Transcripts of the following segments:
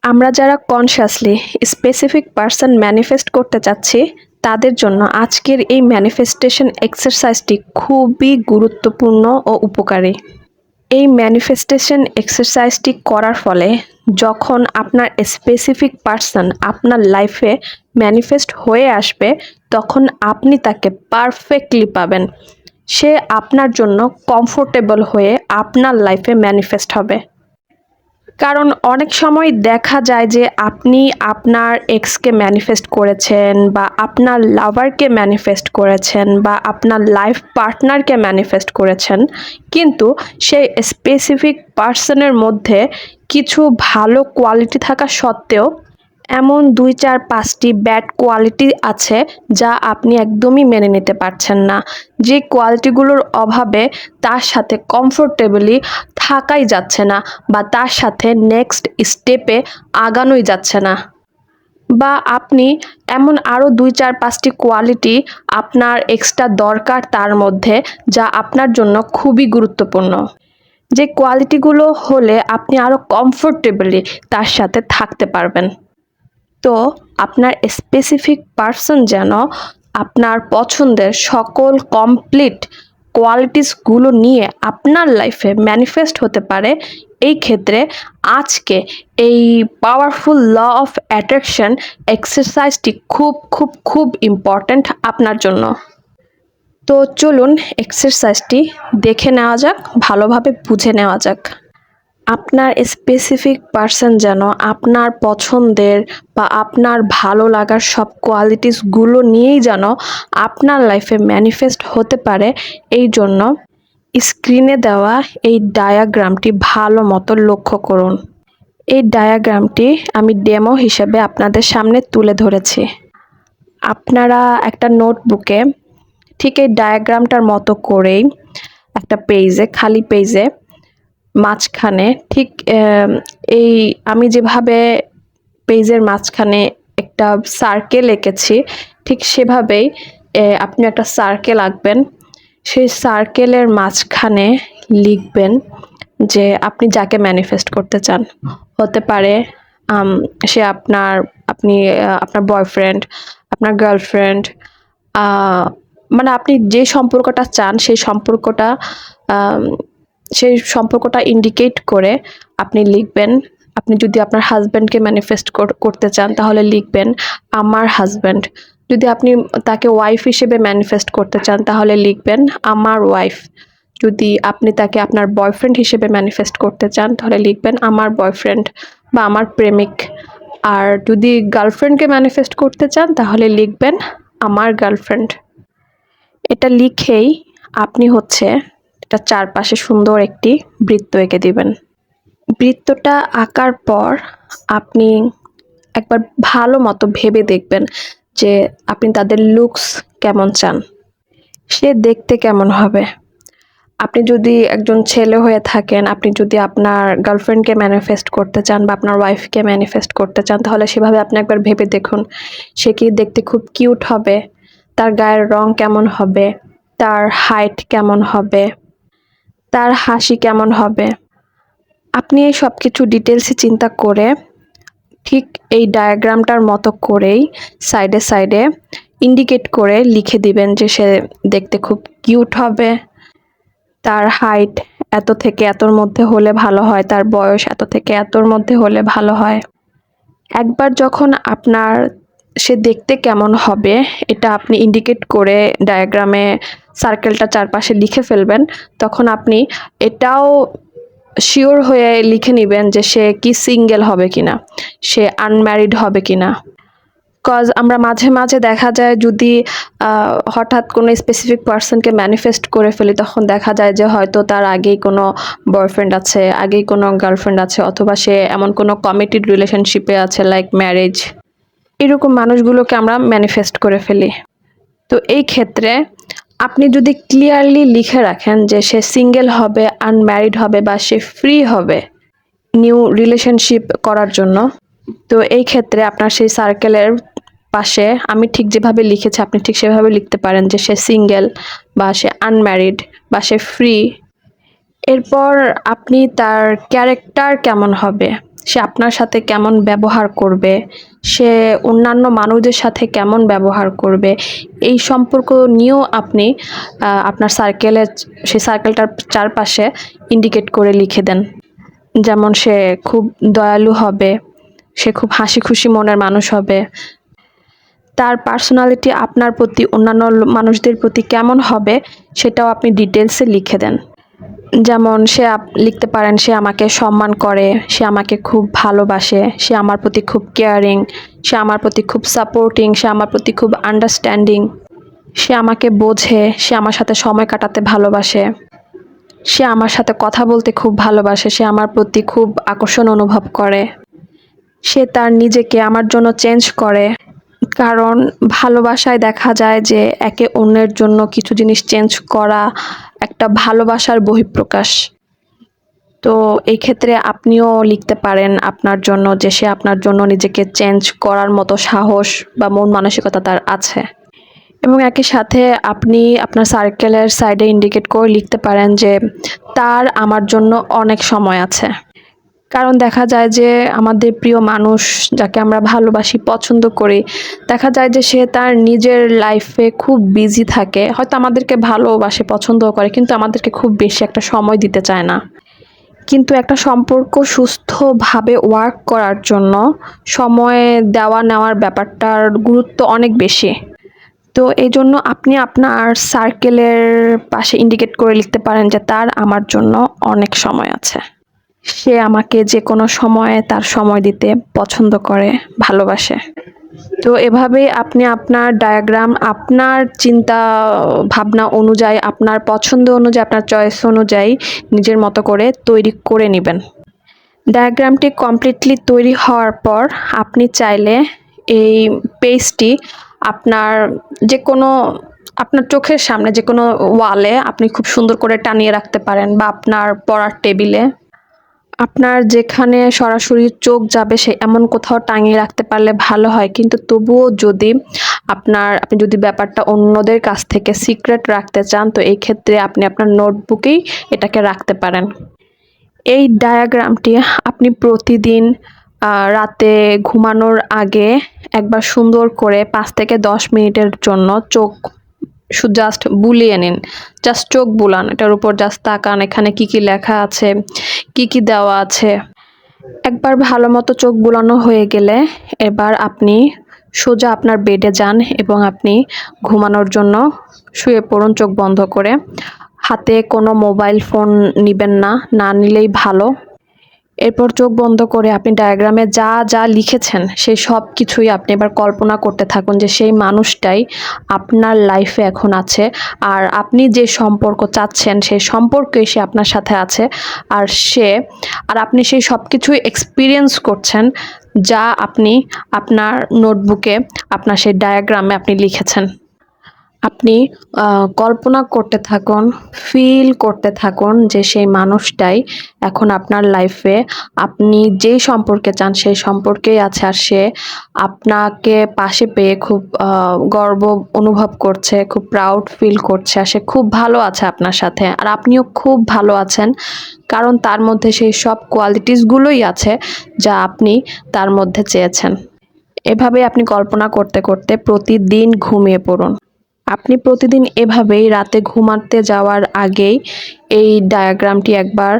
আমরা যারা consciously specific person manifest করতে চাচ্ছি তাদের জন্য আজকের এই ম্যানিফেস্টেশন এক্সারসাইজটি খুবই গুরুত্বপূর্ণ ও উপকারী। এই ম্যানিফেস্টেশন এক্সারসাইজটি করার ফলে যখন আপনার স্পেসিফিক পারসন আপনার লাইফে ম্যানিফেস্ট হয়ে আসবে তখন আপনি তাকে পারফেক্টলি পাবেন। সে আপনার জন্য কমফোর্টেবল হয়ে আপনার লাইফে ম্যানিফেস্ট হবে। কারণ অনেক সময় দেখা যায় যে আপনি আপনার এক্সকে ম্যানিফেস্ট করেছেন বা আপনার লাভারকে ম্যানিফেস্ট করেছেন বা আপনার লাইফ পার্টনারকে ম্যানিফেস্ট করেছেন, কিন্তু সেই স্পেসিফিক পার্সনের মধ্যে কিছু ভালো কোয়ালিটি থাকা সত্ত্বেও এমন ২, ৪, ৫টি ব্যাড কোয়ালিটি আছে যা আপনি একদমই মেনে নিতে পারছেন না। যে কোয়ালিটিগুলোর অভাবে তার সাথে কমফোর্টেবলি থাকাই যাচ্ছে না বা তার সাথে নেক্সট স্টেপে আগানোই যাচ্ছে না। বা আপনি এমন আরও ২, ৪, ৫টি কোয়ালিটি আপনার এক্সট্রা দরকার তার মধ্যে, যা আপনার জন্য খুবই গুরুত্বপূর্ণ। যে কোয়ালিটিগুলো হলে আপনি আরও কমফোর্টেবলি তার সাথে থাকতে পারবেন। তো আপনার স্পেসিফিক পারসন যেন আপনার পছন্দের সকল কমপ্লিট কোয়ালিটিসগুলো নিয়ে আপনার লাইফে ম্যানিফেস্ট হতে পারে, এই ক্ষেত্রে আজকে এই পাওয়ারফুল ল অফ অ্যাট্রাকশন এক্সারসাইজটি খুব খুব খুব ইম্পর্ট্যান্ট আপনার জন্য। তো চলুন এক্সারসাইজটি দেখে নেওয়া যাক, ভালোভাবে বুঝে নেওয়া যাক। আপনার স্পেসিফিক পারসন যেন আপনার পছন্দের বা আপনার ভালো লাগার সব কোয়ালিটিসগুলো নিয়েই যেন আপনার লাইফে ম্যানিফেস্ট হতে পারে, এই জন্য স্ক্রিনে দেওয়া এই ডায়াগ্রামটি ভালো মতো লক্ষ্য করুন। এই ডায়াগ্রামটি আমি ডেমো হিসেবে আপনাদের সামনে তুলে ধরেছি। আপনারা একটা নোটবুকে ঠিক এই ডায়াগ্রামটার মতো করেই একটা পেজে, খালি পেজে মাঝখানে ঠিক এই আমি যেভাবে পেজের মাঝখানে একটা সার্কেল এঁকেছি ঠিক সেভাবেই আপনি একটা সার্কেল আঁকবেন। সেই সার্কেলের মাঝখানে লিখবেন যে আপনি যাকে ম্যানিফেস্ট করতে চান। হতে পারে সে আপনার বয়ফ্রেন্ড, আপনার গার্লফ্রেন্ড, মানে আপনি যে সম্পর্কটা চান সেই সম্পর্কটা ইন্ডিকেট করে আপনি লিখবেন। আপনি যদি আপনার হাজব্যান্ডকে ম্যানিফেস্ট করতে চান তাহলে লিখবেন আমার হাজব্যান্ড। যদি আপনি তাকে ওয়াইফ হিসেবে ম্যানিফেস্ট করতে চান তাহলে লিখবেন আমার ওয়াইফ। যদি আপনি তাকে আপনার বয়ফ্রেন্ড হিসেবে ম্যানিফেস্ট করতে চান তাহলে লিখবেন আমার বয়ফ্রেন্ড বা আমার প্রেমিক। আর যদি গার্লফ্রেন্ডকে ম্যানিফেস্ট করতে চান তাহলে লিখবেন আমার গার্লফ্রেন্ড। এটা লিখেই আপনি এটা চারপাশে সুন্দর একটি বৃত্ত এঁকে দিবেন। বৃত্তটা আঁকার পর আপনি একবার ভালো মতো ভেবে দেখবেন যে আপনি তাদের লুকস কেমন চান, সে দেখতে কেমন হবে। আপনি যদি একজন ছেলে হয়ে থাকেন, আপনি যদি আপনার গার্লফ্রেন্ডকে ম্যানিফেস্ট করতে চান বা আপনার ওয়াইফকে ম্যানিফেস্ট করতে চান তাহলে সেভাবে আপনি একবার ভেবে দেখুন সে কি দেখতে খুব কিউট হবে, তার গায়ের রং কেমন হবে, তার হাইট কেমন হবে, তার হাসি কেমন হবে। আপনি এই সব কিছু ডিটেলসে চিন্তা করে ঠিক এই ডায়াগ্রামটার মতো করেই সাইডে সাইডে ইন্ডিকেট করে লিখে দিবেন যে সে দেখতে খুব কিউট হবে, তার হাইট এত থেকে এতর মধ্যে হলে ভালো হয়, তার বয়স এত থেকে এতর মধ্যে হলে ভালো হয়। একবার যখন আপনার সে দেখতে কেমন হবে এটা আপনি ইন্ডিকেট করে ডায়াগ্রামে সার্কেলটা চারপাশে লিখে ফেলবেন, তখন আপনি এটাও শিওর হয়ে লিখে নেবেন যে সে কি সিঙ্গেল হবে কিনা, সে আনম্যারিড হবে কিনা। কজ আমরা মাঝে মাঝে দেখা যায় যদি হঠাৎ কোনো স্পেসিফিক পার্সনকে ম্যানিফেস্ট করে ফেলি তখন দেখা যায় যে হয়তো তার আগেই কোনো বয়ফ্রেন্ড আছে, আগেই কোনো গার্লফ্রেন্ড আছে, অথবা সে এমন কোনো কমিটেড রিলেশনশিপে আছে লাইক ম্যারেজ। এরকম মানুষগুলোকে আমরা ম্যানিফেস্ট করে ফেলি। তো এই ক্ষেত্রে আপনি যদি ক্লিয়ারলি লিখে রাখেন যে সে সিঙ্গেল হবে, আনম্যারিড হবে বা সে ফ্রি হবে নিউ রিলেশনশিপ করার জন্য, তো এই ক্ষেত্রে আপনার সেই সার্কেলের পাশে আমি ঠিক যেভাবে লিখেছি আপনি ঠিক সেভাবে লিখতে পারেন যে সে সিঙ্গেল বা সে আনম্যারিড বা সে ফ্রি। এরপর আপনি তার ক্যারেক্টার কেমন হবে সে আপনার সাথে কেমন ব্যবহার করবে, সে অন্যান্য মানুষদের সাথে কেমন ব্যবহার করবে, এই সম্পর্ক নিয়েও আপনি আপনার সেই সার্কেলটার চারপাশে ইন্ডিকেট করে লিখে দেন। যেমন সে খুব দয়ালু হবে, সে খুব হাসি খুশি মনের মানুষ হবে, তার পার্সোনালিটি আপনার প্রতি অন্যান্য মানুষদের প্রতি কেমন হবে সেটাও আপনি ডিটেলসে লিখে দেন। যেমন লিখতে পারেন সে আমাকে সম্মান করে, সে আমাকে খুব ভালোবাসে, সে আমার প্রতি খুব কেয়ারিং, সে আমার প্রতি খুব সাপোর্টিং, সে আমার প্রতি খুব আন্ডারস্ট্যান্ডিং, সে আমাকে বোঝে, সে আমার সাথে সময় কাটাতে ভালোবাসে, সে আমার সাথে কথা বলতে খুব ভালোবাসে, সে আমার প্রতি খুব আকর্ষণ অনুভব করে, সে তার নিজেকে আমার জন্য চেঞ্জ করে। কারণ ভালোবাসায় দেখা যায় যে একে অন্যের জন্য কিছু জিনিস চেঞ্জ করা একটা ভালোবাসার বহিঃপ্রকাশ। তো এই ক্ষেত্রে আপনিও লিখতে পারেন আপনার জন্য যে সে আপনার জন্য নিজেকে চেঞ্জ করার মতো সাহস বা মন মানসিকতা তার আছে। এবং একই সাথে আপনি আপনার সার্কেলের সাইডে ইন্ডিকেট করে লিখতে পারেন যে তার আমার জন্য অনেক সময় আছে। কারণ দেখা যায় যে আমাদের প্রিয় মানুষ যাকে আমরা ভালোবাসি, পছন্দ করি, দেখা যায় যে সে তার নিজের লাইফে খুব বিজি থাকে, হয়তো আমাদেরকে ভালোবাসে, পছন্দও করে, কিন্তু আমাদেরকে খুব বেশি একটা সময় দিতে চায় না। কিন্তু একটা সম্পর্ক সুস্থভাবে ওয়ার্ক করার জন্য সময় দেওয়া নেওয়ার ব্যাপারটার গুরুত্ব অনেক বেশি। তো এই জন্য আপনি আপনার সার্কেলের পাশে ইন্ডিকেট করে লিখতে পারেন যে তার আমার জন্য অনেক সময় আছে, সে আমাকে যে কোনো সময়ে তার সময় দিতে পছন্দ করে, ভালোবাসে। তো এভাবেই আপনি আপনার ডায়াগ্রাম আপনার চিন্তা ভাবনা অনুযায়ী, আপনার পছন্দ অনুযায়ী, আপনার চয়েস অনুযায়ী নিজের মতো করে তৈরি করে নেবেন। ডায়াগ্রামটি কমপ্লিটলি তৈরি হওয়ার পর আপনি চাইলে এই পেজটি আপনার যে কোনো আপনার চোখের সামনে যে কোনো ওয়ালে আপনি খুব সুন্দর করে টানিয়ে রাখতে পারেন, বা আপনার পড়ার টেবিলে, আপনার যেখানে সরাসরি চোখ যাবে সে এমন কোথাও টাঙিয়ে রাখতে পারলে ভালো হয়। কিন্তু তবুও যদি আপনি যদি ব্যাপারটা অন্যদের কাছ থেকে সিক্রেট রাখতে চান, তো এই ক্ষেত্রে আপনি আপনার নোটবুকেই এটাকে রাখতে পারেন। এই ডায়াগ্রামটি আপনি প্রতিদিন রাতে ঘুমানোর আগে একবার সুন্দর করে 5 থেকে 10 মিনিটের জন্য চোখ জাস্ট বুলিয়ে নিন। জাস্ট চোখ বুলান, এটার উপর জাস্ট তাকান, এখানে কি কি লেখা আছে, কি কি দেওয়া আছে। একবার ভালো মতো চোখ বুলানো হয়ে গেলে এবার আপনি সোজা আপনার বেডে যান এবং আপনি ঘুমানোর জন্য শুয়ে পড়ুন চোখ বন্ধ করে। হাতে কোনো মোবাইল ফোন নিবেন না, না নিলেই ভালো। এরপর চোখ বন্ধ করে আপনি ডায়াগ্রামে যা যা লিখেছেন সেই সব কিছুই আপনি এবার কল্পনা করতে থাকুন যে সেই মানুষটাই আপনার লাইফে এখন আছে, আর আপনি যে সম্পর্ক চাচ্ছেন সেই সম্পর্কে সে আপনার সাথে আছে, আর আপনি সেই সব কিছুই এক্সপিরিয়েন্স করছেন যা আপনি আপনার নোটবুকে আপনার সেই ডায়াগ্রামে আপনি লিখেছেন। আপনি কল্পনা করতে থাকুন, ফিল করতে থাকুন যে সেই মানুষটাই এখন আপনার লাইফে আপনি যেই সম্পর্কে চান সেই সম্পর্কেই আছে, আর সে আপনাকে পাশে পেয়ে খুব গর্ব অনুভব করছে, খুব প্রাউড ফিল করছে, আর সে খুব ভালো আছে আপনার সাথে, আর আপনিও খুব ভালো আছেন। কারণ তার মধ্যে সেই সব কোয়ালিটিসগুলোই আছে যা আপনি তার মধ্যে চেয়েছেন। এভাবেই আপনি কল্পনা করতে করতে প্রতিদিন ঘুমিয়ে পড়ুন। আপনি প্রতিদিন এভাবেই রাতে ঘুমাতে যাওয়ার আগেই এই ডায়াগ্রামটি একবার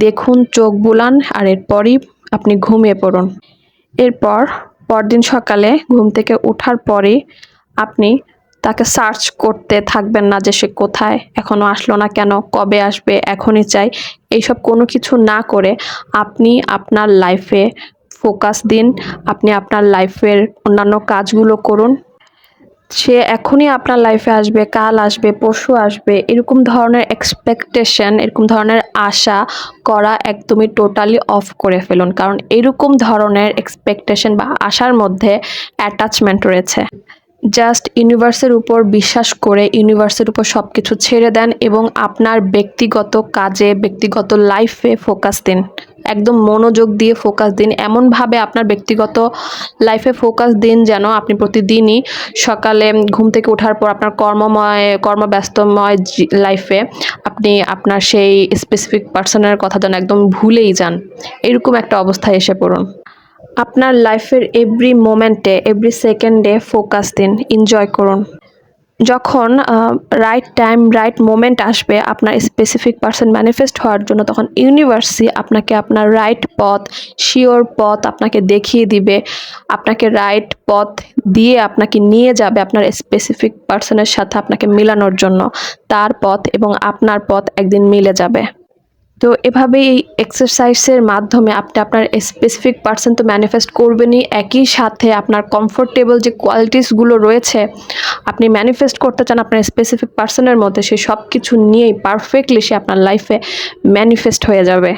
দেখুন, চোখ বুলান, আর এরপরই আপনি ঘুমিয়ে পড়ুন। এরপর পরদিন সকালে ঘুম থেকে ওঠার পরেই আপনি তাকে সার্চ করতে থাকবেন না যে সে কোথায়, এখনো আসলো না কেন, কবে আসবে, এখনই চাই, এইসব কোনো কিছু না করে আপনি আপনার লাইফে ফোকাস দিন। আপনি আপনার লাইফের অন্যান্য কাজগুলো করুন। সে এখনই আপনার লাইফে আসবে, কাল আসবে, পরশু আসবে, এরকম ধরনের এক্সপেকটেশন, এরকম ধরনের আশা করা একদমই টোটালি অফ করে ফেলুন। কারণ এরকম ধরনের এক্সপেকটেশন বা আশার মধ্যে অ্যাটাচমেন্ট রয়েছে। জাস্ট ইউনিভার্সের উপর বিশ্বাস করে ইউনিভার্সের উপর সব কিছু ছেড়ে দেন এবং আপনার ব্যক্তিগত কাজে ব্যক্তিগত লাইফে ফোকাস দিন। একদম মনোযোগ দিয়ে ফোকাস দিন, এমনভাবে আপনার ব্যক্তিগত লাইফে ফোকাস দিন যেন আপনি প্রতিদিনই সকালে ঘুম থেকে ওঠার পর আপনার কর্মব্যস্তময় লাইফে আপনি আপনার সেই স্পেসিফিক পার্সনের কথা যেন একদম ভুলেই যান, এরকম একটা অবস্থায় এসে পড়ুন। আপনার লাইফের এভরি মোমেন্টে এভরি সেকেন্ডে ফোকাস দিন, এনজয় করুন। যখন রাইট টাইম রাইট মোমেন্ট আসবে আপনার স্পেসিফিক পার্সন ম্যানিফেস্ট হওয়ার জন্য, তখন ইউনিভার্সই আপনাকে আপনার রাইট পথ, শিওর পথ আপনাকে দেখিয়ে দিবে, আপনাকে রাইট পথ দিয়ে আপনাকে নিয়ে যাবে আপনার স্পেসিফিক পার্সনের সাথে আপনাকে মেলানোর জন্য। তার পথ এবং আপনার পথ একদিন মিলে যাবে। তো এভাবেই এই এক্সারসাইজের মাধ্যমে আপনি আপনার স্পেসিফিক পার্সন তো ম্যানিফেস্ট করবেনই, একই সাথে আপনার কমফোর্টেবল যে কোয়ালিটিসগুলো রয়েছে আপনি ম্যানিফেস্ট করতে চান আপনার স্পেসিফিক পার্সনের মধ্যে, সেই সব কিছু নিয়েই পারফেক্টলি সে আপনার লাইফে ম্যানিফেস্ট হয়ে যাবে।